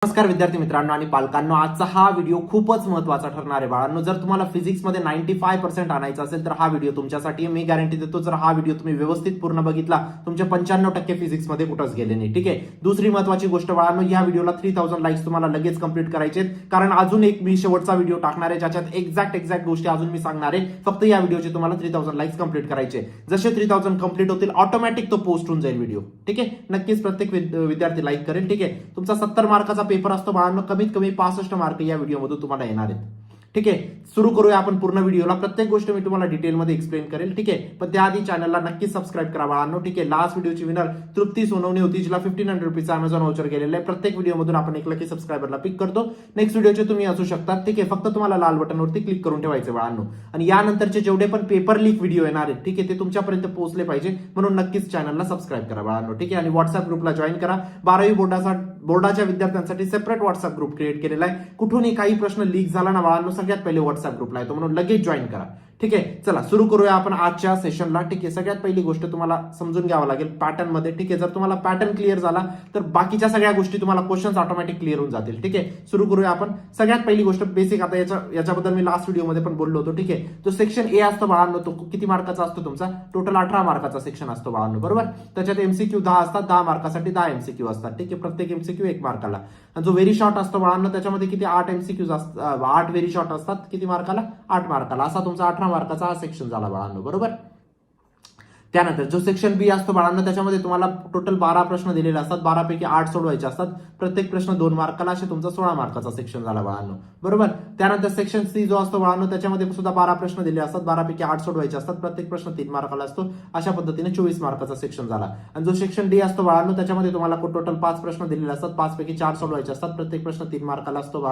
नमस्कार विद्यार्थी मित्रांनो आणि पालकांनो, आजचा हा व्हिडिओ खूपच महत्त्वाचा ठरणार आहे बाळांनो. जर तुम्हाला फिजिक्समध्ये 95% आणायचं असेल तर हा व्हिडिओ तुमच्यासाठी मी गॅरंटी देतो. जर हा व्हिडिओ तुम्ही व्यवस्थित पूर्ण बघितला, तुमचे 95% फिजिक्समध्ये कुठंच गेले नाही. ठीक आहे. दुसरी महत्त्वाची गोष्ट बाळांनो, या व्हिडिओला 3000 लाईक्स तुम्हाला लगेच कंप्लीट करायचे, कारण अजून एक मी शेवटचा व्हिडिओ टाकणार आहे ज्याच्यात एक्झॅक्ट गोष्टी अजून मी सांगणार आहे. फक्त या व्हिडिओचे तुम्हाला 3000 लाईक्स कंप्लीट करायचे. जसे 3000 कंप्लीट होतील ऑटोमॅटिक तो पोस्ट होऊन जाईल व्हिडिओ. ठीक आहे. नक्कीच प्रत्येक विद्यार्थी लाईक करेल. ठीक आहे. तुमचा 70 मार्काचा पेपर असतो बाळांनो, कमीत कमी 65 मार्क या व्हिडिओमधून तुम्हाला येणार आहेत. ठीक आहे. सुरू करूया आपण पूर्ण व्हिडिओला. प्रत्येक गोष्ट मी तुम्हाला डिटेलमध्ये एक्सप्लेन करेल. ठीक आहे. पण त्याआधी चॅनलला नक्कीच सबस्क्राईब करा बाळांनो. ठीक आहे. लास्ट व्हिडिओची विनर तृप्ती सोनवणे होती, जिला 1500 रुपीचा अमेझॉन वाउचर गेलेला आहे. प्रत्येक व्हिडिओमधून आपण एक लकी सबस्क्रायबरला पिक करतो. नेक्स्ट व्हिडिओचे तुम्ही असू शकतात. ठीक आहे. फक्त तुम्हाला लाल बटनवरती क्लिक करून ठेवायचे बाळांनो. आणि यानंतरचे जेवढे पण पेपर लीक व्हिडिओ येणार आहेत, ठीक आहे, ते तुमच्यापर्यंत पोहोचले पाहिजे म्हणून नक्कीच चॅनलला सबस्क्राईब करा बाळांनो. ठीक आहे. आणि व्हॉट्सअप ग्रुपला जॉईन करा. 12वी बोर्डाच्या विद्यार्थ्यांसाठी सेपरेट व्हॉट्सअप ग्रुप क्रिएट केलेला आहे. कुठूनही काही प्रश्न लीक झाला ना बाळांनो, सगळ्यात पहिले व्हॉट्सअप ग्रुपला येतो, म्हणून लगेच जॉईन करा. ठीक आहे. चला सुरू करूया आपण आजच्या सेशनला. ठीक आहे. सगळ्यात पहिली गोष्ट तुम्हाला समजून घ्यावं लागेल पॅटर्न मध्ये. ठीक आहे. जर तुम्हाला पॅटर्न क्लिअर झाला तर बाकीच्या सगळ्या गोष्टी तुम्हाला क्वेश्चन्स ऑटोमॅटिक क्लिअर होऊन जातील. ठीक आहे. सुरू करूया आपण. सगळ्यात पहिली गोष्ट बेसिक, आता याच्याबद्दल मी लास्ट व्हिडिओमध्ये पण बोललो होतो. ठीक आहे. तो सेक्शन ए असतो बाळांनो, तो किती मार्काचा असतो तुमचा? टोटल 18 मार्काचा सेक्शन असतो बाळांनो, बरोबर. त्याच्यात एमसीक्यू 10 असतात, 10 मार्कासाठी 10 एमसीक्यू असतात. ठीक आहे. प्रत्येक एमसीक्यू 1 मार्काला. आणि जो व्हेरी शॉर्ट असतो बाळांनो, त्याच्यामध्ये किती 8 एमसीक्यूज असतात, 8 व्हेरी शॉर्ट असतात. किती मार्काला? 8 मार्काला. असा तुमचा 18 मार्काचा हा सेक्शन झाला बाळांनो, बरोबर. त्यानंतर जो सेक्शन बी असतो बाळांनो, त्याच्यामध्ये तुम्हाला टोटल 12 प्रश्न दिलेले असतात. 12 पैकी 8 सोडवायचे असतात. प्रत्येक प्रश्न 2 मार्काला. असे तुमचा 16 मार्काचा सेक्शन झाला बाळांनो, बरोबर. त्यानंतर सेक्शन सी जो असतो बाळांनो, त्याच्यामध्ये सुद्धा 12 प्रश्न दिले असतात. 12 पैकी 8 सोडवायचे असतात. प्रत्येक प्रश्न 3 मार्काला असतो. अशा पद्धतीने 24 मार्काचा सेक्शन झाला. आणि जो सेक्शन डी असतो बाळांनो, त्याच्यामध्ये तुम्हाला टोटल 5 प्रश्न दिलेले असतात. 5 पैकी 4 सोडवायचे असतात. प्रत्येक प्रश्न 3 मार्काला असतो.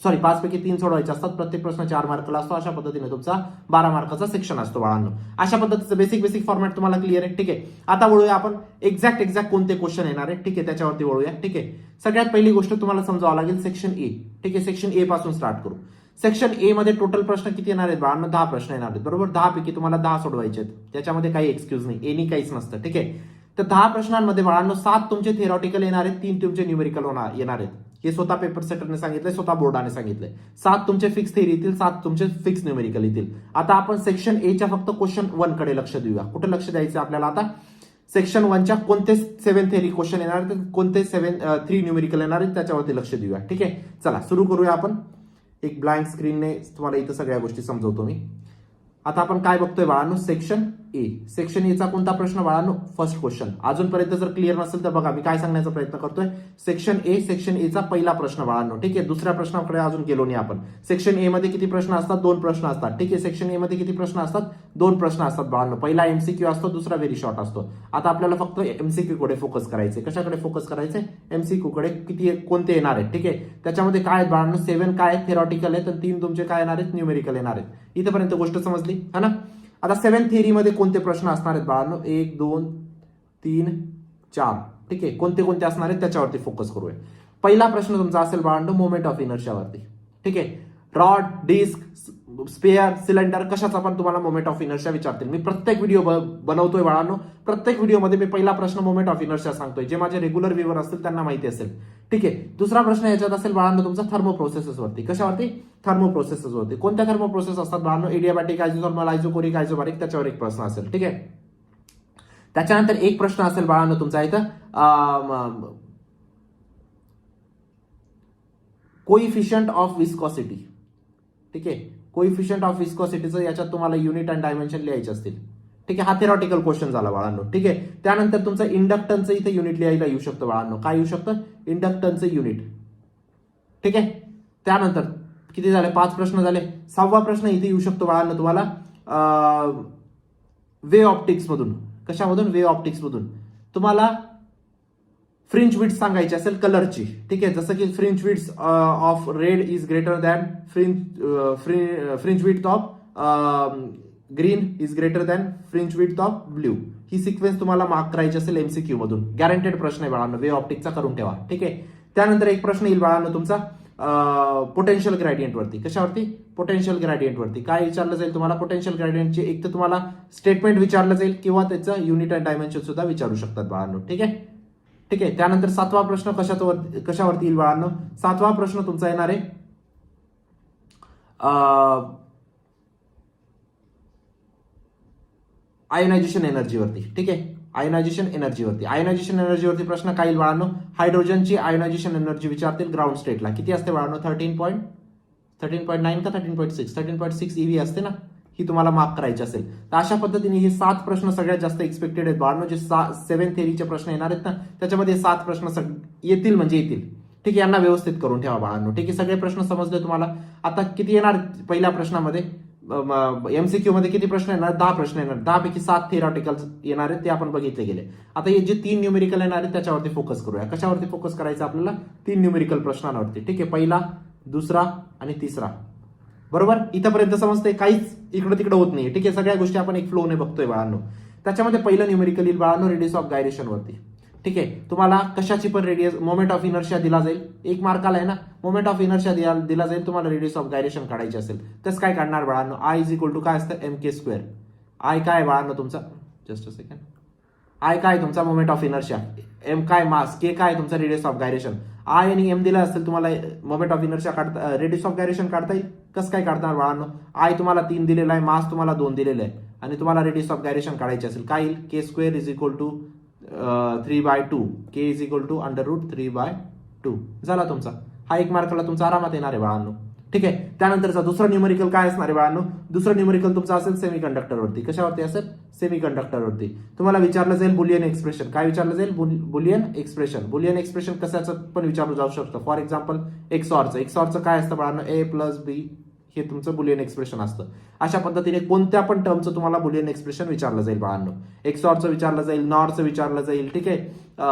5 पैकी 3 सोडवायचे असतात. प्रत्येक प्रश्न 4 मार्काला असतो. अशा पद्धतीने तुमचा 12 मार्काचा सेक्शन असतो बाळांनो. अशा पद्धतीचं बेसिक फॉर्मॅट तुम्हाला क्लिअर आहे. ठीक आहे. आता वळूया आपण एक्झॅक्ट कोणते क्वेश्चन येणार आहे. ठीक आहे. त्याच्यावरती वळूया. ठीक आहे. सगळ्यात पहिली गोष्ट तुम्हाला समजावं लागेल सेक्शन ए. ठीक आहे. सेक्शन ए पासून स्टार्ट करू. सेक्शन ए मध्ये टोटल प्रश्न किती येणार आहेत बाळांनो? 10 प्रश्न येणार आहेत, बरोबर. 10 पैकी तुम्हाला 10 सोडवायचे आहेत. त्याच्यामध्ये काही एक्सक्यूज नाही, एनी काहीच नसतं. ठीक आहे. तर 10 प्रश्नांमध्ये बाळांनो 7 तुमचे थिअरॉटिकल येणार आहेत, 3 तुमचे न्यूमेरिकल येणार आहेत. हे स्वतः पेपर सेटरने सांगितलंय, स्वतः बोर्डाने सांगितलंय. 7 तुमचे फिक्स थिअरी येतील, 7 तुमचे फिक्स न्यूमेरिकल येतील. आता आपण सेक्शन ए च्या फक्त क्वेश्चन 1 कडे लक्ष देऊया. कुठे लक्ष द्यायचं आपल्याला? आता सेक्शन 1 च्या कोणते 7 थिअरी क्वेश्चन येणार आहेत, कोणते 3 न्यूमेरिकल येणार आहेत, त्याच्यावरती लक्ष देऊया. ठीक आहे. चला सुरू करूया आपण. एक ब्लँक स्क्रीनने तुम्हाला इथं सगळ्या गोष्टी समजवतो मी. आता आपण काय बघतोय बाळांनो? Section A. सेक्शन ए चा कोणता प्रश्न बाळांनो? First question. अजूनपर्यंत जर क्लिअर नसेल तर बघा, मी काय सांगण्याचा प्रयत्न करतोय. सेक्शन ए चा पहिला प्रश्न बाळांनो. ठीक आहे. दुसऱ्या प्रश्नाकडे अजून गेलो नाही आपण. सेक्शन ए मध्ये किती प्रश्न असतात? 2 प्रश्न असतात. ठीक आहे. सेक्शन ए मध्ये किती प्रश्न असतात? 2 प्रश्न असतात बाळांनो. पहिला एमसीक्यू असतो, दुसरा व्हेरी शॉर्ट असतो. आता आपल्याला फक्त एमसीक्यू कडे फोकस करायचे. कशाकडे फोकस करायचे? एमसीक्यू कडे. किती कोणते येणार आहेत? ठीक आहे. त्याच्यामध्ये काय आहेत बाळांनो? 7 काय आहेत? थिअरॉटिकल आहेत, आणि 3 तुमचे काय येणार आहेत? न्यूमेरिकल येणार आहेत. इथपर्यंत गोष्ट समजली है ना? आता 7 थिअरी मध्ये कोणते प्रश्न असणार आहेत बाळांनो? 1 2 3 4. ठीक आहे. कोणते असणार आहेत त्याच्यावरती फोकस करूया. पहिला प्रश्न तुमचा असेल बाळांनो मोमेंट ऑफ इनर्शियावरती. ठीक आहे. रॉड, डिस्क, स्पेअर, सिलेंडर, कशाचा पण तुम्हाला मोमेंट ऑफ इनर्शिया विचारतील. मी प्रत्येक व्हिडिओ बनवतोय बाळांनो. प्रत्येक व्हिडिओमध्ये मी पहिला प्रश्न मोमेंट ऑफ इनर्शिया सांगतोय. जे माझे रेग्युलर व्ह्यूवर असतील त्यांना माहिती असेल. ठीक आहे. दुसरा प्रश्न याच्यात असेल बाळांनो तुमचा थर्मो प्रोसेसेस वरती. कशावरती? थर्मो प्रोसेसेस वरती. कोणत्या थर्मो प्रोसेस असतात बाळांनो? एडियाबॅटिक, आयझोथर्मल, आयझोकोरिक, आयझोबारिक. त्याच्यावर एक प्रश्न असेल. ठीक आहे. त्याच्यानंतर एक प्रश्न असेल बाळांनो तुमचा इथं कोइफिशियंट ऑफ विस्कॉसिटी. ठीक आहे. कोइफिशियंट ऑफ विस्कॉसिटीचं याच्यात तुम्हाला युनिट अँड डायमेन्शन लिहायचे असतील. ठीक आहे. हा थिअरॉटिकल क्वेश्चन झाला बाळांनो. ठीक आहे. त्यानंतर तुमचं इंडक्टन्सचं इथे युनिट लिहायला येऊ शकतं बाळांनो. काय येऊ शकतं? इंडक्टन्सचं युनिट. ठीक आहे. त्यानंतर किती झाले? 5 प्रश्न झाले. 6वा प्रश्न इथे येऊ शकतो बाळांनो तुम्हाला वे ऑप्टिक्स मधून. कशामधून? वे ऑप्टिक्स मधून. तुम्हाला फ्रिंज विड्थ सांगायची असेल कलरची. ठीक आहे. जसं की fringe width of red is greater than fringe width of green is greater than fringe width of blue. He sequence तुम्हाला मार्क करायची असेल एमसीक्यू मधून. गॅरंटेड प्रश्न आहे बाळांनो. वे ऑप्टिक्सचा करून ठेवा. ठीक आहे. त्यानंतर एक प्रश्न येईल बाळांनो तुमचा पोटेन्शियल ग्रेडियंट वरती. कशावरती? पोटेन्शियल ग्रेडियंट वरती. काय विचारलं जाईल तुम्हाला? पोटेन्शियल ग्रेडियंटची एक तर तुम्हाला स्टेटमेंट विचारलं जाईल, किंवा त्याचं युनिट अँड डायमेन्शन सुद्धा विचारू शकतात बाळांनो. ठीक आहे. ठीक आहे. त्यानंतर 7वा प्रश्न कशावरती येईल बाळांनो? 7वा प्रश्न तुमचा येणार आहे आयोनायझेशन एनर्जीवरती. ठीक आहे, आयोनायझेशन एनर्जीवरती प्रश्न काय येईल बाळांनो? हायड्रोजनची आयोनायझेशन एनर्जी विचारतील ग्राउंड स्टेटला. किती असते बाळांनो? 13.9 का 13.6? 13.6 EV असते ना, ही तुम्हाला मार्क करायची असेल तर अशा पद्धतीने हे 7 प्रश्न सगळ्यात जास्त एक्सपेक्टेड आहेत बाळांनो. जे 7 थेरीचे प्रश्न येणार आहेत ना, त्याच्यामध्ये 7 प्रश्न येतील म्हणजे येतील. ठीक आहे, यांना व्यवस्थित करून ठेवा बाळांनो. ठीक आहे, सगळे प्रश्न समजले तुम्हाला. आता किती येणार पहिल्या प्रश्नामध्ये? MCQ मध्ये किती प्रश्न येणार? 10 प्रश्न येणार. 10 पैकी 7 थेरॉटिकल येणार आहेत, ते आपण बघितले गेले. आता हे जे 3 न्यूमेरिकल येणार आहेत त्याच्यावरती फोकस करूया. कशावरती फोकस करायचं आपल्याला? 3 न्यूमेरिकल प्रश्नांवरती. ठीक आहे, पहिला, दुसरा आणि तिसरा. बरोबर, इथंपर्यंत समजतंय? काहीच इकडं तिकडं होत नाही. ठीक आहे, सगळ्या गोष्टी आपण एक फ्लोने बघतोय बाळांनो. त्याच्यामध्ये पहिलं न्यूमेरिकल येईल बाळांनो रेडियस ऑफ गायरेशन वरती. ठीक आहे, तुम्हाला कशाची पण रेडियस मोमेंट ऑफ इनर्शिया दिला जाईल. 1 मार्काला आहे ना, मोमेंट ऑफ इनर्शिया दिला जाईल. तुम्हाला रेडियस ऑफ गायरेशन काढायची असेल तर काय काढणार बाळांनो? I इज इक्वल टू काय असतं? mk². आय काय बाळांनो तुमचा? Just a second. आय काय तुमचा? Moment of inertia. एम काय? मास. के काय तुमचा? Radius of gyration. आय आणि एम दिला असेल तुम्हाला, मोमेंट ऑफ इनर्शिया काढता, रेडियस ऑफ गायरेशन काढता येईल. कसं काय काढणार बाळांनो? आय तुम्हाला 3 दिलेला आहे, मास तुम्हाला 2 दिलेला आहे आणि तुम्हाला रेडियस ऑफ गायरेशन काढायची असेल. काय येईल? k² is equal to 3/2. k is equal to √3/2 झाला तुमचा. हा 1 मार्काला तुमचा आरामात येणार आहे बाळांनो. ठीक आहे, त्यानंतरचा दुसरा न्यूमेरिकल काय असणार आहे बाळांनो? दुसरा न्यूमेरिकल तुमचा असेल सेमीकंडक्टरवरती. कशावरती असेल? सेमीकंडक्टरवरती. तुम्हाला विचारलं जाईल बुलियन एक्सप्रेशन. काय विचारलं जाईल? Boolean expression. बुलियन एक्सप्रेशन कशाचं पण विचारलं जाऊ शकतं. फॉर एक्झाम्पल एक्सॉरचं काय असतं बाळांनो? A+B हे तुमचं बुलियन एक्सप्रेशन असतं. अशा पद्धतीने कोणत्या पण टर्मचं तुम्हाला बुलियन एक्सप्रेशन विचारलं जाईल बाळांनो. एक्सॉरचं विचारलं जाईल, नॉरचं विचारलं जाईल. ठीक आहे,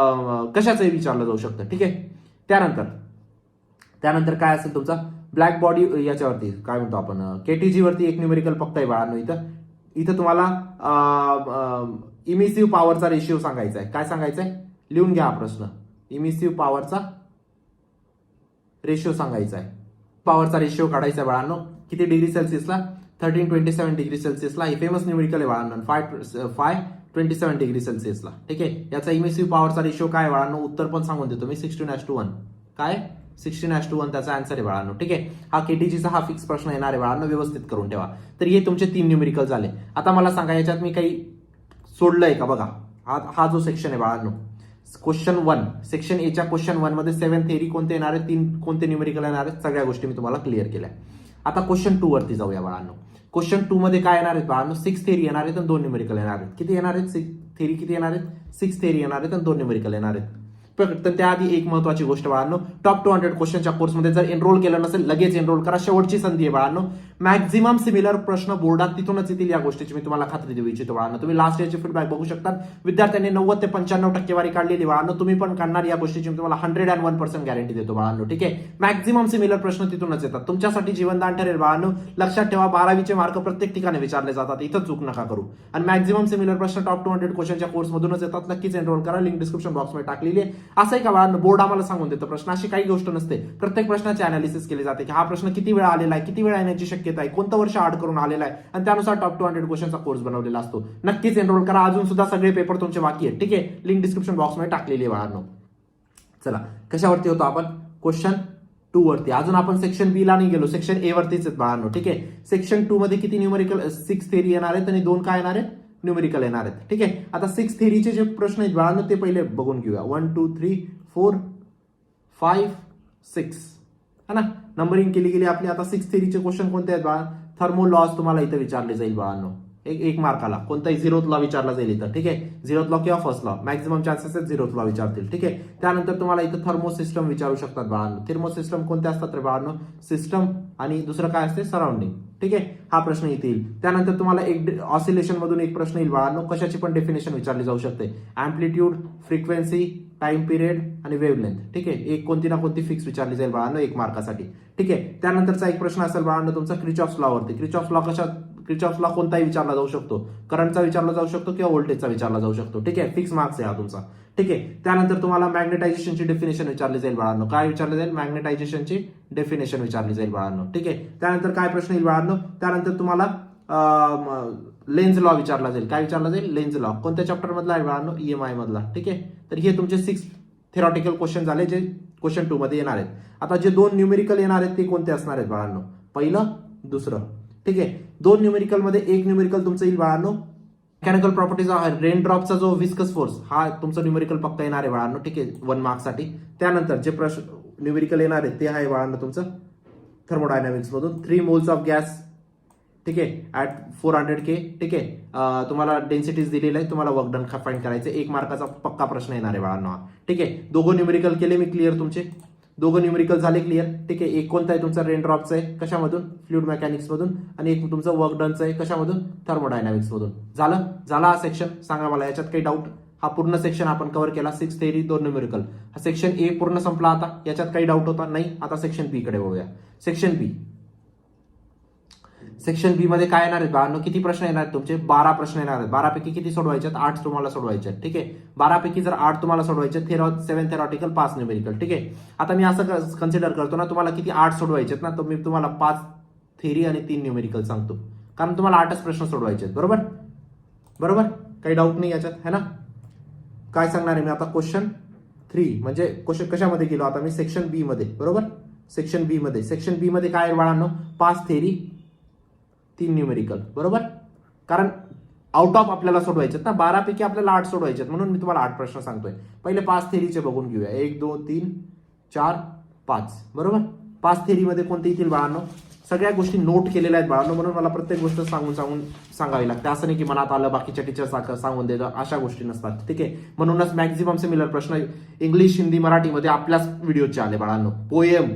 कशाचंही विचारलं जाऊ शकतं. ठीक आहे, त्यानंतर काय असेल तुमचा? ब्लॅक बॉडी याच्यावरती काय म्हणतो आपण? KTG वरती एक न्यूमेरिकल फक्त आहे बाळांनो. इथं तुम्हाला इमिसिव्ह पॉवरचा रेशिओ सांगायचा आहे. काय सांगायचं आहे? लिहून घ्या प्रश्न. इमिसिव्ह पॉवरचा रेशिओ सांगायचा आहे. पॉवरचा रेशिओ काढायचा आहे बाळांनो. किती डिग्री सेल्सिअसला? 1327 डिग्री सेल्सिअसला. हे फेमस न्यूमेरिकल आहे बाळांनो. 527 डिग्री सेल्सिअसला. ठीक आहे, याचा इमिसिव्ह पॉवरचा रेशिओ काय बाळांनो? उत्तर पण सांगून देतो मी. 16:1. काय? 16:1 त्याचा आन्सर आहे बाळांनो. ठीक आहे, हा KTGचा हा फिक्स प्रश्न येणार आहे बाळांनो, व्यवस्थित करून ठेवा. तर हे तुमचे 3 न्यूमेरिकल झाले. आता मला सांगा याच्यात मी काही सोडलंय का? बघा, हा जो सेक्शन आहे बाळांनो, क्वेश्चन 1, सेक्शन एच्या क्वेश्चन 1 मध्ये 7 थेरी कोणते येणार आहेत, 3 कोणते न्यूमेरिकल येणार आहेत, सगळ्या गोष्टी मी तुम्हाला क्लिअर केल्या. आता क्वेश्चन 2 वरती जाऊया बाळांनो. क्वेश्चन 2 मध्ये काय येणार आहेत बाळांनो? 6 थेरी येणार आहेत आणि 2 न्यूमेरिकल येणार आहेत. किती येणार आहेत? 6 थेरी किती येणार आहेत? 6 थेरी येणार आहेत आणि 2 न्यूमेरिकल येणार आहेत. तर त्याआधी एक महत्वाची गोष्ट बाळांनो, टॉप 200 क्वेश्चनच्या कोर्समध्ये जर एनरोल केलं नसेल लगेच एनरोल करा. शेवटची संधी आहे बाळांनो. मॅक्झिमम सिमिलर प्रश्न बोर्डात तिथूनच येतील, या गोष्टीची मी तुम्हाला खात्री देऊ इच्छितो बाळांनो. तुम्ही लास्ट इयरचे फीडबॅक बघू शकता. विद्यार्थ्यांनी 90 ते 95 टक्केवारी काढलेली बाळांनो. तुम्ही पण काढणार, या गोष्टीची मी तुम्हाला 101% गॅरंटी देतो बाळांनो. ठीक आहे, मॅक्झिमम सिमिलर प्रश्न तिथूनच येतात. तुमच्यासाठी जीवनदान ठरेल बाळांनो. लक्षात ठेवा, 12वीचे मार्क प्रत्येक ठिकाणी विचारले जातात, इथं चूक नका करू. आणि मॅक्झिमम सिमिलर प्रश्न टॉप 200 क्वेश्चनच्या कोर्समधूनच येतात. नक्कीच एनरोल करा, लिंक डिस्क्रिप्शन बॉक्समध्ये टाकलेली आहे. असं आहे का बाळांनो? बोर्ड आम्हाला सांगून देतो प्रश्न, अशी काही गोष्ट नसते. प्रत्येक प्रश्नाचे अनालिसिस केले जाते की हा प्रश्न किती वेळा आलेला आहे, किती वेळा येण्याची शक्यता आहे, कोणतं वर्ष आड करून आलेला आहे, आणि त्यानुसार टॉप 200 क्वेश्चनचा कोर्स बनवलेला असतो. नक्कीच एनरोल करा. अजून सुद्धा सगळे पेपर तुमचे बाकी आहेत. ठीक आहे, लिंक डिस्क्रिप्शन बॉक्समध्ये टाकलेली आहे बाळांनो. चला, कशावरती होतो आपण? क्वेश्चन 2 वरती. अजून आपण सेक्शन बी ला नाही गेलो, सेक्शन ए वरतीच आहेत बाळांनो. ठीक आहे, सेक्शन 2 मध्ये किती न्यूमेरिकल? 6 थेरी येणार आहेत आणि 2 काय येणार आहेत? न्यूमेरिकल येणार आहेत. ठीक आहे, आता 6 थेरीचे जे प्रश्न आहेत बाळांनो ते पहिले बघून घेऊया. 1 2 3 4 5 6 है ना, नंबरिंग केली गेली आपली. आता 6 थेरीचे क्वेश्चन कोणते आहेत बाळा? थर्मो लॉज तुम्हाला इथे विचारले जाईल बाळांनो. एक मार्काला कोणताही 0th लॉ विचारला जाईल इथं. ठीक आहे, 0th लॉ किंवा फर्स्ट लॉ, मॅक्झिमम चान्सेस आहेत 0th लॉ विचारतील. ठीक आहे, त्यानंतर तुम्हाला इथं थर्मो सिस्टम विचारू शकतात बाळांनो. थर्मो सिस्टम कोणते असतात रे बाळांनो? सिस्टम आणि दुसरं काय असते? सराउंडिंग. ठीक आहे, हा प्रश्न इथे येईल. त्यानंतर तुम्हाला एक ऑसिलेशन मधून एक प्रश्न येईल बाळांनो. कशाची पण डेफिनेशन विचारली जाऊ शकते. अँप्लिट्यूड, फ्रिक्वेन्सी, टाइम पिरियड आणि वेव्हलेंथ. ठीक आहे, एक कोणती ना कोणती फिक्स विचारली जाईल बाळांनो 1 मार्कासाठी. ठीक आहे, त्यानंतरचा एक प्रश्न असेल बाळांनो तुमचा क्रिचॉफ्स लॉ वरती. क्रिचॉफ्स लॉ कोणताही विचारला जाऊ शकतो. करंटचा विचारला जाऊ शकतो किंवा व्होल्टेजचा विचारला जाऊ शकतो. ठीक आहे, फिक्स मार्क्स आहे हा तुमचा. ठीक आहे, त्यानंतर तुम्हाला मॅग्नेटायझेशनची डेफिनेशन विचारली जाईल बाळांनो. काय विचारलं जाईल? मॅग्नेटायझेशनची डेफिनेशन विचारली जाईल बाळांनो. ठीक आहे, त्यानंतर काय प्रश्न येईल बाळांनो? त्यानंतर तुम्हाला लेन्स लॉ विचारला जाईल. काय विचारला जाईल? Lens law. कोणत्या चॅप्टर मधला आहे बाळांनो? EMI मधला. ठीक आहे, तर हे तुमचे 6 थेरॉटिकल क्वेश्चन झाले जे क्वेश्चन 2 मध्ये येणार आहेत. आता जे 2 न्यूमेरिकल येणार आहेत ते कोणते असणार आहेत बाळांनो? पहिलं, दुसरं. ठीक आहे. 2 न्यूमेरिकल मध्ये एक न्यूमेरिकल तुमचं येईल बाळांनो मेकॅनिकल प्रॉपर्टीज रेन ड्रॉपचा जो विस्कस फोर्स, हा तुमचं न्यूमेरिकल पक्का येणार आहे बाळांनो. ठीक आहे, 1 मार्क्ससाठी. त्यानंतर जे प्रश्न न्यूमेरिकल येणार आहे ते आहे बाळांनो तुमचं थर्मोडायनामिक्स मधून 3 मोल्स ऑफ गॅस. ठीक आहे, ऍट 400K. ठीक आहे, तुम्हाला डेन्सिटीज दिलेलं आहे, तुम्हाला वर्क डन फाइंड करायचं. 1 मार्काचा पक्का प्रश्न येणार आहे बाळांनो. ठीक आहे, दोघं न्यूमेरिकल केले मी क्लिअर तुमचे. दोघं न्यूमेरिकल झाले क्लिअर. ठीक आहे, एक कोणता आहे तुमचा रेन ड्रॉपचा आहे कशामधून? फ्लुइड मेकॅनिक्स मधून. आणि एक तुमचं वर्क डनचं आहे कशामधून? थर्मोडायनामिक्स मधून. झाला हा सेक्शन. सांगा मला याच्यात काही डाऊट? हा पूर्ण सेक्शन आपण कव्हर केला. 6 थेरी 2 न्यूमेरिकल. हा सेक्शन ए पूर्ण संपला. आता याच्यात काही डाऊट होता नाही? आता सेक्शन बी कडे बघूया. सेक्शन बी मध्ये काय येणार आहेत बाळांनो? किती प्रश्न येणार आहेत तुमचे? 12 प्रश्न येणार आहेत. 12 पैकी किती सोडवायचे आहेत? 8 तुम्हाला सोडवायचे आहेत. ठीक आहे, 12 पैकी जर 8 तुम्हाला सोडवायचे आहेत, 7 थेरॉटिकल 5 न्यूमेरिकल. ठीक आहे, आता मी असं कन्सिडर करतो ना, तुम्हाला किती 8 सोडवायचे आहेत ना, तर मी तुम्हाला 5 थेरी आणि 3 न्यूमेरिकल सांगतो, कारण तुम्हाला 8च प्रश्न सोडवायचे आहेत. बरोबर, काही डाऊट नाही याच्यात, है ना? काय सांगणार आहे मी आता? क्वेश्चन 3 म्हणजे क्वेश्चन कशामध्ये गेलो आता मी? सेक्शन बी मध्ये. बरोबर, सेक्शन बी मध्ये काय आहे बाळांनो? 5 थेरी 3 न्यूमेरिकल. बरोबर, कारण आउट ऑफ आपल्याला सोडवायचे ना, 12 पैकी आपल्याला 8 सोडवायचे म्हणून मी तुम्हाला 8 प्रश्न सांगतोय. पहिले 5 थेरीचे बघून घेऊया. 1 2 3 4 5. बरोबर, 5 थेरीमध्ये कोणते येतील बाळांनो? सगळ्या गोष्टी नोट केलेल्या आहेत बाळांनो, म्हणून मला प्रत्येक गोष्ट सांगून सांगावी लागते. असं नाही की मनात आलं बाकीच्या टीचर सांगून देतं, अशा गोष्टी नसतात. ठीक आहे, म्हणूनच मॅक्झिमम सिमिलर प्रश्न इंग्लिश, हिंदी, मराठीमध्ये आपल्याच व्हिडिओचे आले बाळांनो. पोएम,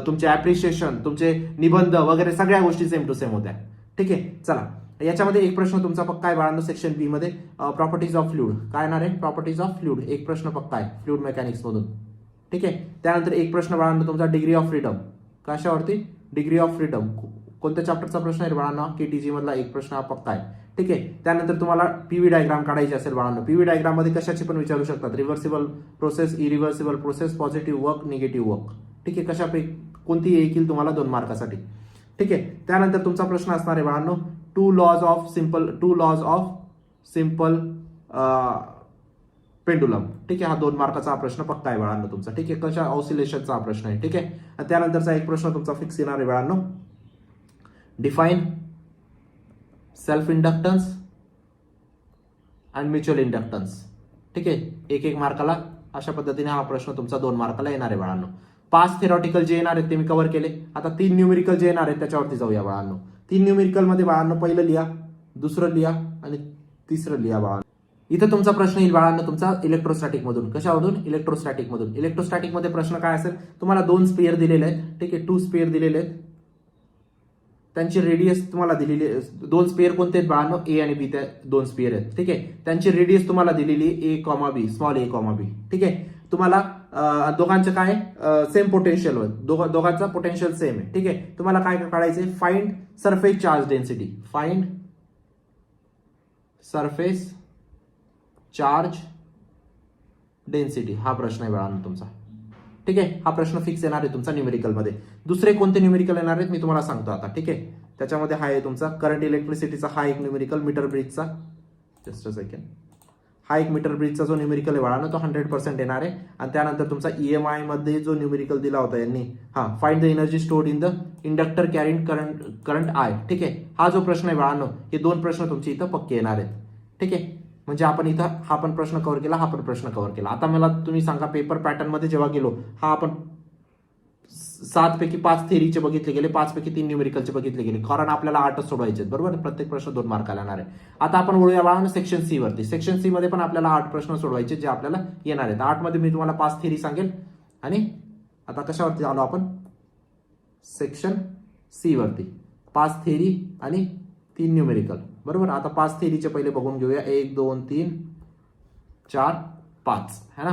तुमचे ऍप्रिशिएशन, तुमचे निबंध वगैरे सगळ्या गोष्टी सेम टू सेम होत्या. ठीक आहे, चला याच्यामध्ये एक प्रश्न तुमचा पक्का आहे बाळांनो. सेक्शन बी मध्ये प्रॉपर्टीज ऑफ फ्लुइड काय येणार आहे? प्रॉपर्टीज ऑफ फ्लुइड एक प्रश्न पक्का आहे फ्लुइड मेकॅनिक्स मधून. ठीक आहे, त्यानंतर एक प्रश्न बाळांनो तुमचा डिग्री ऑफ फ्रीडम. कशावरती? Degree of freedom. कोणत्या चॅप्टरचा प्रश्न आहे बाळांनो? केटीजी मधला एक प्रश्न हा पक्का आहे. ठीक आहे, त्यानंतर तुम्हाला पीव्ही डायग्राम काढायची असेल बाळांनो. पीव्ही डायग्राम मध्ये कशाची पण विचारू शकतात. Reversible process, irreversible process, positive work, negative work. ठीक आहे, कशापैकी कोणती येईल तुम्हाला 2 मार्कासाठी. ठीक आहे, त्यानंतर तुमचा प्रश्न असणार आहे बाळांनो 2 लॉज ऑफ सिंपल पेंडुलम. ठीक आहे, हा 2 मार्काचा प्रश्न पक्का आहे बाळांनो तुमचा. ठीक आहे, कशा ऑसिलेशनचा हा प्रश्न आहे. ठीक आहे, आणि त्यानंतरचा एक प्रश्न तुमचा फिक्स येणार आहे बाळांनो. Define self inductance and mutual inductance. ठीक आहे, 1 मार्काला अशा पद्धतीने हा प्रश्न तुमचा 2 मार्काला येणार आहे बाळांनो. 5 थेरॉटिकल जे येणार आहेत ते मी कव्हर केले. आता 3 न्यूमेरिकल जे येणार आहेत त्याच्यावरती जाऊया बाळांनो. 3 न्यूमेरिकल मध्ये बाळांनो पहिलं लिहा, दुसरं लिहा आणि तिसरं लिहा बाळांनो. इथं तुमचा प्रश्न येईल बाळांनो तुमचा इलेक्ट्रोस्टॅटिक मधून. कशामधून? इलेक्ट्रोस्टॅटिक मधून. इलेक्ट्रोस्टॅटिक मध्ये प्रश्न काय असेल? तुम्हाला 2 स्पेअर दिलेले आहेत. ठीक आहे, 2 स्पेअर दिलेले आहेत, त्यांची रेडियस तुम्हाला दिलेली. 2 स्पेअर कोणते आहेत बाळांनो? ए आणि बी. त्या 2 स्पेअर आहेत. ठीक आहे, त्यांची रेडियस तुम्हाला दिलेली ए कॉमा बी, स्मॉल ए कॉमा बी. ठीक आहे, तुम्हाला दोघांचं काय सेम पोटेन्शियल होत, दोघांचा पोटेन्शियल सेम आहे. ठीक आहे, तुम्हाला काय काढायचंय? Find surface charge density. Find surface charge density हा प्रश्न आहे बाळांनो तुमचा. ठीक आहे, हा प्रश्न फिक्स येणार आहे तुमचा न्यूमेरिकल मध्ये. दुसरे कोणते न्यूमेरिकल येणार आहेत मी तुम्हाला सांगतो आता. ठीक आहे, त्याच्यामध्ये हा आहे तुमचा करंट इलेक्ट्रिसिटीचा हा एक न्यूमेरिकल, मीटर ब्रिजचा. Just a second. हा एक मीटर ब्रिजचा जो न्यूमेरिकल आहे बाळांनो तो 100% येणार आहे. आणि त्यानंतर तुमचा ईएमआय मध्ये जो न्यूमेरिकल दिला होता यांनी, find the energy stored in the inductor carrying current I. ठीक आहे, हा जो प्रश्न आहे बाळांनो हे 2 प्रश्न तुमचे इथं पक्के येणार आहेत. ठीक आहे, म्हणजे आपण इथं हा पण प्रश्न कव्हर केला, हा पण प्रश्न कव्हर केला. आता मला तुम्ही सांगा पेपर पॅटर्न मध्ये जेव्हा गेलो, हा आपण 7 पैकी 5 थेरीचे बघितले गेले, 5 पैकी 3 न्यूमेरिकलचे बघितले गेले, कारण आपल्याला 8च सोडवायचे आहेत. बरोबर, प्रत्येक प्रश्न 2 मार्काला येणार आहे. आता आपण वळूया बाळांनो सेक्शन सी वरती. सेक्शन सी मध्ये पण आपल्याला 8 प्रश्न सोडवायचे जे आपल्याला येणार आहेत. 8 मध्ये मी तुम्हाला 5 थेरी सांगेल. आणि आता कशावरती आलो आपण? सेक्शन सी वरती. 5 थेरी आणि 3 न्यूमेरिकल. बरोबर, आता 5 थेरीचे पहिले बघून घेऊया. 1 2 3 4 5 है ना.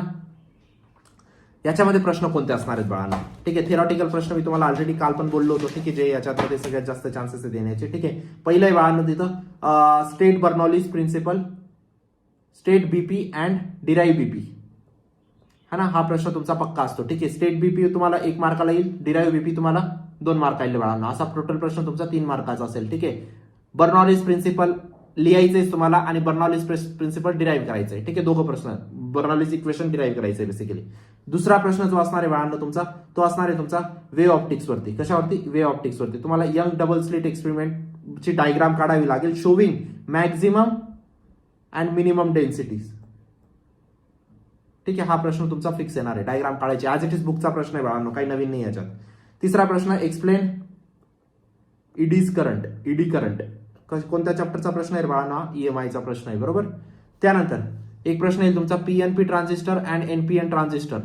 याच्यामध्ये प्रश्न कोणते असणार आहेत बाळांना? ठीक आहे, थेरॉटिकल प्रश्न मी तुम्हाला ऑलरेडी काल पण बोललो होतो. ठीक आहे, जे याच्यामध्ये सगळ्यात जास्त चान्सेस आहे देण्याचे. ठीक आहे, पहिलं आहे बाळांना तिथं state Bernoulli's principle, state BP and derive BP है ना. हा प्रश्न तुमचा पक्का असतो. ठीक आहे, स्टेट बीपी तुम्हाला 1 मार्काला येईल, डिराईव्ह बीपी तुम्हाला 2 मार्काला येईल बाळांना. असा टोटल प्रश्न तुमचा 3 मार्काचा असेल. ठीक आहे, बर्नॉलिस प्रिन्सिपल लिहायचंय तुम्हाला आणि बर्नॉलिस प्रिन्सिपल डिराईव्ह करायचंय. ठीक आहे, दोघं प्रश्न बर्नॉलिस इक्वेशन डिराईव्ह करायचंय बेसिकली. दुसरा प्रश्न जो असणार आहे बाळांनो तुमचा, तो असणार आहे तुमचा वेव्ह ऑप्टिक्स वरती. कशावरती? वेव्ह ऑप्टिक्स वरती. तुम्हाला यंग डबल स्लिट एक्सपेरिमेंट ची डायग्राम काढावी लागेल, showing maximum and minimum densities. ठीक आहे, हा प्रश्न तुमचा फिक्स येणार आहे. डायग्राम काढायची, ॲज इट इज बुकचा प्रश्न आहे बाळांनो, काही नवीन नाही याच्यात. तिसरा प्रश्न, एक्सप्लेन ईडीज करंट. ईडी करंट कोणत्या चॅप्टरचा प्रश्न आहे बाळांनो? EMIचा प्रश्न आहे, बरोबर. त्यानंतर एक प्रश्न येईल तुमचा PNP transistor and NPN transistor.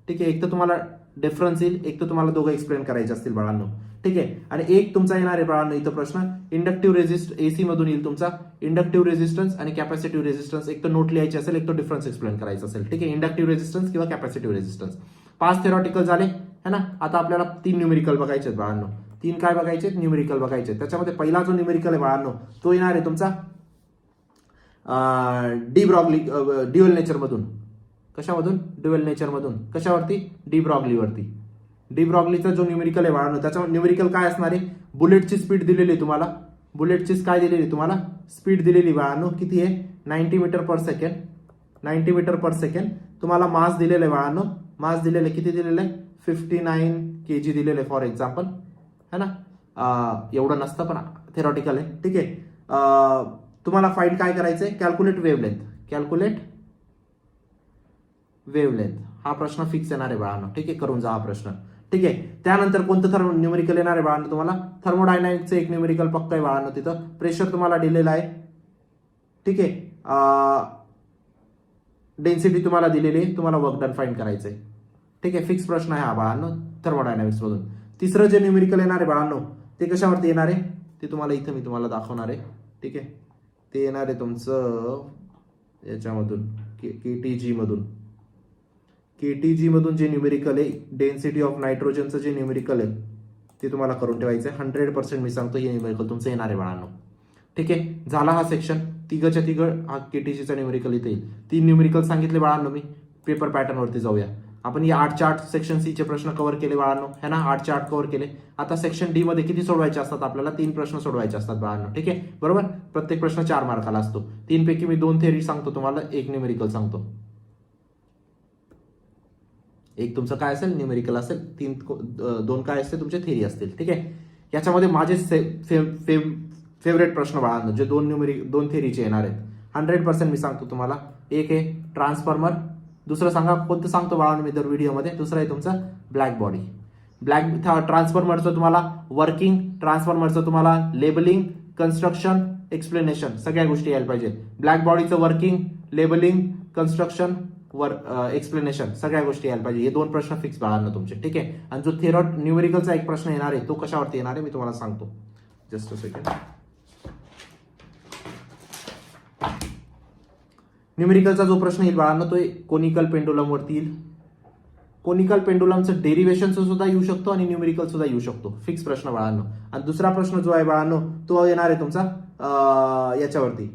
ठीक आहे, एक तर तुम्हाला डिफरन्स येईल, एक तर तुम्हाला दोघं एक्सप्लेन करायचे असतील बाळांनो. ठीक आहे, आणि एक तुमचा येणार आहे बाळांनो इथं प्रश्न, इंडक्टिव्ह रेजिस्ट AC मधून येईल तुमचा इंडक्टिव्ह रेजिस्टन्स आणि कॅपॅसिटिव्ह रेजिस्टन्स. एक तर नोट लिहायची असेल, एक तर डिफरन्स एक्सप्लेन करायचा असेल. ठीक आहे, इंडक्टिव्ह रेजिस्टन्स किंवा कॅपॅसिटिव्ह रेजिस्टन्स. 5 थेरॉटिकल झाले है ना. आता आपल्याला 3 न्यूमेरिकल बघायचे आहेत बाळांनो. 3 काय बघायचे? न्यूमेरिकल बघायचे. त्याच्यामध्ये पहिला जो न्यूमेरिकल आहे बाळांनो तो येणार आहे तुमचा डी ब्रॉग्ली ड्युअल नेचर मधून. कशामधून? ड्युअल नेचर मधून. कशावरती? डी ब्रॉग्लीवरती. डी ब्रॉग्लीचा जो न्यूमेरिकल आहे बाळांनो, त्याच्या न्यूमेरिकल काय असणार आहे? बुलेटची स्पीड दिलेली तुम्हाला, बुलेटची काय दिलेली तुम्हाला? स्पीड दिलेली बाळांनो. किती आहे? 90 मीटर पर सेकंड. 90 मीटर पर सेकंड. तुम्हाला मास दिलेलं आहे बाळांनो, मास दिलेलं आहे, किती दिलेलं आहे? 59 kg दिलेलं आहे फॉर एक्झाम्पल, है ना. एवढं नसतं पण थेरॉटिकल आहे. ठीक आहे, तुम्हाला फाईंड काय करायचंय? Calculate wavelength. कॅल्क्युलेट वेव्हलेंथ हा प्रश्न फिक्स येणार आहे बाळांनो. ठीक आहे, करून जा हा प्रश्न. ठीक आहे, त्यानंतर कोणतं न्यूमेरिकल येणार आहे बाळांनो तुम्हाला? थर्मोडायनामिक्सचं एक न्यूमेरिकल पक्क आहे बाळांनो. तिथं प्रेशर तुम्हाला दिलेलं आहे. ठीक आहे, डेन्सिटी तुम्हाला दिलेली आहे, तुम्हाला वर्क डन फाइंड करायचंय. ठीक आहे, फिक्स प्रश्न आहे हा बाळांनो थर्मोडायनामिक्स मधून. तिसरं जे न्यूमेरिकल येणार आहे बाळांनो ते कशावरती येणार आहे ते तुम्हाला इथं मी तुम्हाला दाखवणार आहे. ठीक आहे, ते येणार आहे तुमचं याच्यामधून KTG मधून. KTG मधून जे न्यूमेरिकल आहे डेन्सिटी ऑफ नायट्रोजनचं जे न्यूमेरिकल आहे ते तुम्हाला करून ठेवायचं आहे. 100% मी सांगतो हे न्यूमेरिकल तुमचं येणार आहे बाळांनो. ठीक आहे, झाला हा सेक्शन. तिघच्या तिघं हा KTGचा न्यूमेरिकल इथे येईल. 3 न्यूमेरिकल सांगितले बाळांनो मी. पेपर पॅटर्न वरती जाऊया आपण. या 8च्या 8 सेक्शन C चे प्रश्न कव्हर केले बाळांनो, है ना. 8च्या 8 कव्हर केले. आता सेक्शन D मध्ये किती सोडवायचे असतात आपल्याला? 3 प्रश्न सोडवायचे असतात बाळांनो. ठीक आहे, बरोबर. प्रत्येक प्रश्न 4 मार्काला असतो. 3 पैकी मी 2 थेअरी सांगतो तुम्हाला, 1 न्यूमेरिकल सांगतो. एक तुमचं काय असेल? न्यूमेरिकल असेल. 2 काय असते तुमचे? थेअरी असतील. ठीक आहे, याच्यामध्ये माझे फेवरेट प्रश्न बाळांनो जे 2 थेअरीचे येणार आहेत 100% मी सांगतो तुम्हाला. एक आहे ट्रान्सफॉर्मर. दुसरं सांगा कोणतं सांगतो बाळांनो मी दर व्हिडिओमध्ये. दुसरं आहे तुमचं ब्लॅक बॉडी. ट्रान्सफॉर्मरचं तुम्हाला वर्किंग, ट्रान्सफॉर्मरचं तुम्हाला लेबलिंग, कन्स्ट्रक्शन, एक्सप्लेनेशन सगळ्या गोष्टी यायला पाहिजे. ब्लॅक बॉडीचं वर्किंग, लेबलिंग, कन्स्ट्रक्शन, एक्सप्लेनेशन सगळ्या गोष्टी यायला पाहिजे. हे 2 प्रश्न फिक्स बाळांनो तुमचे. ठीक आहे, आणि जो न्यूमेरिकलचा एक प्रश्न येणार आहे तो कशावरती येणार आहे मी तुम्हाला सांगतो. Just a second. न्यूमेरिकलचा जो प्रश्न येईल बाळांनो तो कोनिकल पेंडुलम वरती येईल. कोनिकल पेंडुलमचं डेरिव्हेशन सुद्धा येऊ शकतो आणि न्यूमेरिकल सुद्धा येऊ शकतो. फिक्स प्रश्न बाळांनो. आणि दुसरा प्रश्न जो आहे बाळांनो तो येणार आहे तुमचा याच्यावरती.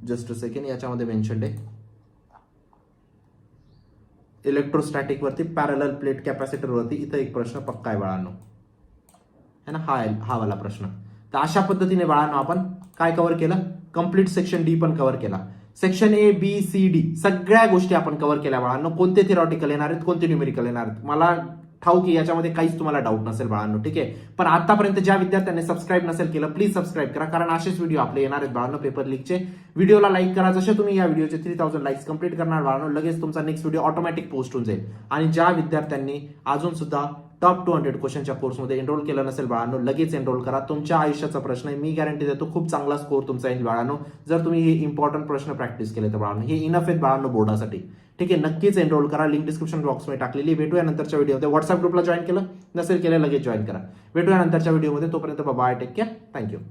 जस्ट अ सेकंड, याच्यामध्ये मेन्शन्ड आहे इलेक्ट्रोस्टॅटिक वरती, पॅरलल प्लेट कॅपॅसिटर वरती. इथं एक प्रश्न पक्का आहे बाळांनो, है ना. हा वाला प्रश्न. तर अशा पद्धतीने बाळांनो आपण काय कव्हर केलं? कंप्लीट सेक्शन D पण कव्हर केला. Section A, B, C, D सगळ्या गोष्टी आपण कव्हर केल्या बाळांनो. कोणते थेरॉटिकल येणार आहेत, कोणते न्यूमेरिकल येणार आहेत मला ठाऊक की याच्यामध्ये काहीच तुम्हाला डाऊट नसेल बाळांनो. ठीक आहे, पण आतापर्यंत ज्या विद्यार्थ्यांनी सबस्क्राईब नसेल केलं प्लीज सबस्क्राईब करा, कारण असेच व्हिडिओ आपले येणार आहेत बाळांनो पेपर लीकचे. व्हिडिओला लाईक करा. जसे तुम्ही या व्हिडिओचे 3000 लाईक्स कंप्लीट करणार बाळांनो लगेच तुमचा नेक्स्ट व्हिडिओ ऑटोमॅटिक पोस्ट होऊन जाईल. आणि ज्या विद्यार्थ्यांनी अजून सुद्धा टॉप 200 क्वेश्चनच्या कोर्समध्ये एनरोल केलं नसेल बाळांनो लगेच एनरोल करा. तुमच्या आयुष्याचा प्रश्न आहे, मी गॅरंटी देतो खूप चांगला स्कोर तुमचा येईल बाळांनो जर तुम्ही हे इम्पॉर्टंट प्रश्न प्रॅक्टिस केले तर बाळांनो. हे इनफ आहेत बाळांनो बोर्डासाठी. ठीक आहे, नक्कीच एनरोल करा. लिंक डिस्क्रिप्शन बॉक्समध्ये टाकलेली. भेटूया नंतरच्या व्हिडिओमध्ये. व्हॉट्सअप ग्रुपला जॉईन केलं नसेल केलं लगेच जॉईन करा. भेटूया नंतरच्या व्हिडिओमध्ये. तोपर्यंत बाय, टेक केअर, थँक्यू.